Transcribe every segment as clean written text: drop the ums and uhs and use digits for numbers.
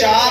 4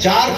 4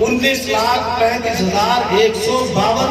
19,35,152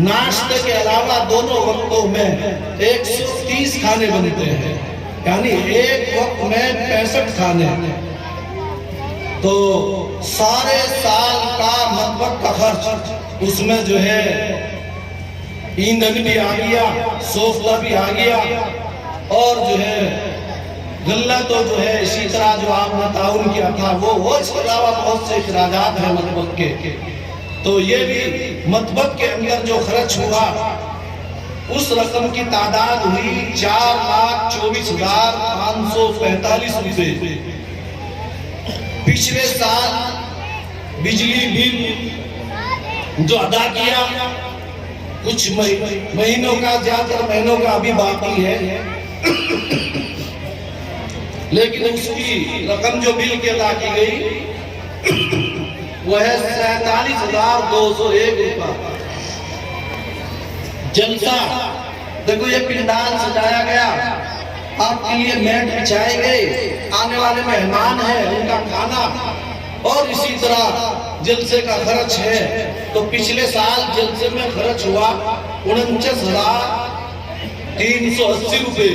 नाश्ते के अलावा दोनों वक्तों में 130 खाने बनते हैं, यानी एक वक्त में 65 खाने। तो सारे साल का मतबक का खर्च उसमें जो है ईंधन भी आ गया, सोफा भी आ गया, और जो है गल्ला तो जो है इसी तरह जो आपने ताउन किया था वो इसके अलावा बहुत से इखराजात हैं मतबक के। तो ये भी मतबक के अंदर जो खर्च हुआ उस रकम की तादाद हुई 4,24,545 रुपए। पिछले साल बिजली बिल जो अदा किया कुछ महीनों का, ज्यादातर महीनों का अभी बाकी है, लेकिन उसकी रकम जो बिल की अदा की गई वो है 47,201 रुपया। जलसा देखो, ये पिंडाल सजाया गया, आपके लिए मैट बिछाए गए, आने वाले मेहमान हैं उनका खाना, और इसी तरह जलसे का खर्च है। तो पिछले साल जलसे में खर्च हुआ 49,380 रुपए।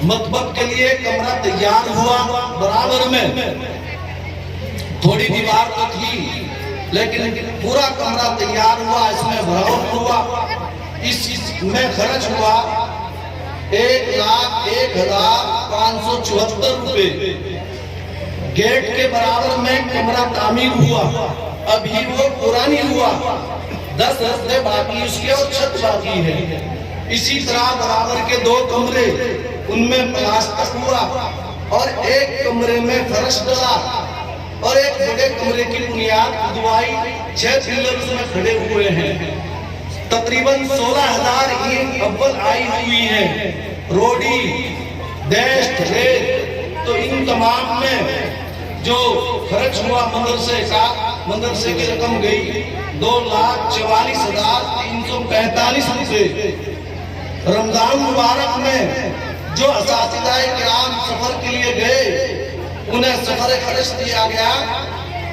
मतबक के लिए कमरा तैयार हुआ, बराबर में थोड़ी दीवार तो थी, लेकिन पूरा कमरा तैयार हुआ, इसमें भराव हुआ। इसमें खर्च हुआ 1,01,574 रुपए। गेट के बराबर में कमरा तामीर हुआ, अभी वो पूरा नहीं हुआ, 10 रस्ते बाकी उसके और छत बाकी है। इसी तरह बराबर के 2 कमरे उनमें प्लास्टर हुआ, और एक कमरे में फर्श डला, और एक बड़े कमरे की बुनियाद खुदवाई, 6 पिलर उसमें खड़े हुए हैं। तकरीबन 16,000 ईंट अव्वल आई हुई है, रोडी डैश रेत। तो इन तमाम में जो खर्च हुआ मदरसे की रकम गई 2,44,345 रुपए। रमजान मुबारक में जो असातिज़ाए किराम सफर के लिए गए उन्हें सफर खर्च दिया गया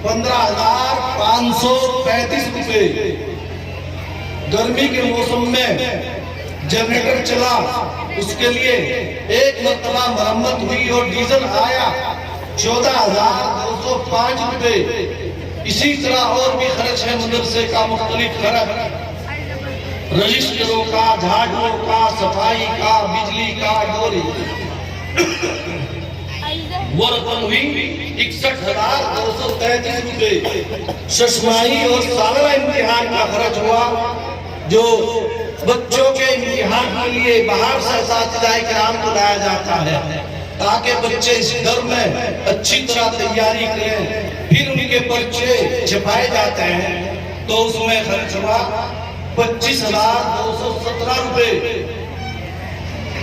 15,535 रुपए। गर्मी के मौसम में जनरेटर चला, उसके लिए एक मरतबा मरम्मत हुई और डीजल आया 14,205 रुपए। इसी तरह और भी खर्च है मदरसे का, मुख्तलिफ खर्च, रजिस्टरों का, झाड़ुओं का, सफाई का, बिजली का, डोरी। वो रकम हुई 61,233 रुपए। शशमाही और सालाना इम्तिहान का खर्च हुआ, जो बच्चों के इम्तिहान के लिए बाहर से असातिज़ाए किराम को लाया जाता है ताकि बच्चे इस घर में अच्छी तरह तैयारी करें, फिर उनके पर्चे छपाए जाते हैं। तो उसमें खर्च हुआ 25,217 रुपए।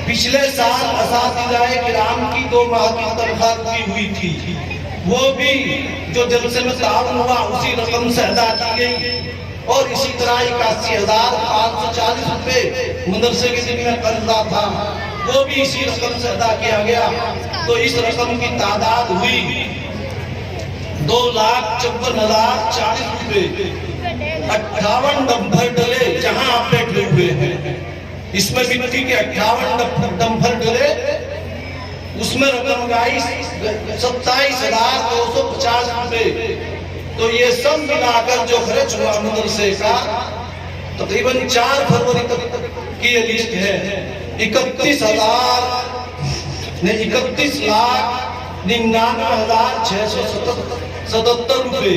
पिछले साल असातिज़ाए किराम की 2 माह की तनख्वाह रुकी हुई थी, वो भी जो जलसे में ताउन हुआ उसी रकम से अदा की गई। और इसी तरह 81,540 रुपए मदरसे के दिन में कर्जा था, वो भी इसी रकम से अदा किया गया। तो इस रकम की तादाद हुई 2,54,040 रुपए। 58 डंपर डले जहां आप बैठे हुए हैं, इसमें मिट्टी के 58 डंपर डले, उसमें रकम आई 27,250 रुपए। तो ये सब मिलाकर जो खर्च हुआ मदरसे का तकरीबन 4 फरवरी तक की ये लिस्ट है। 31,99,677 रुपए।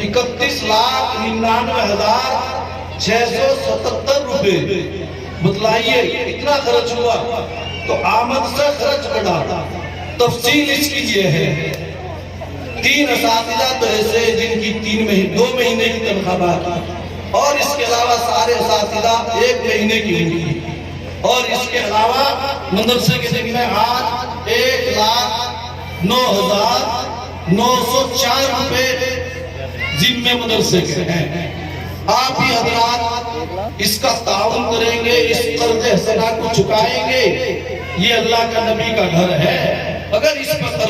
31,99,677 रुपए। बतलाइए इतना खर्च हुआ। तो आमद से खर्च बढ़ा। तफसील इसकी ये है, 3 असातिज़ा तो ऐसे जिनकी 2 महीने की तनख्वाह बाकी, और इसके अलावा सारे असातिज़ा 1 महीने की होंगी। और इसके अलावा मदरसे के दिन में आज 1,09,904 रुपए जिम्मे मदरसे के हैं। आप ही हज़रात इसका ताउन करेंगे, इस कर्ज़ हसना को चुकाएंगे। ये अल्लाह का नबी का घर है, अगर इस पर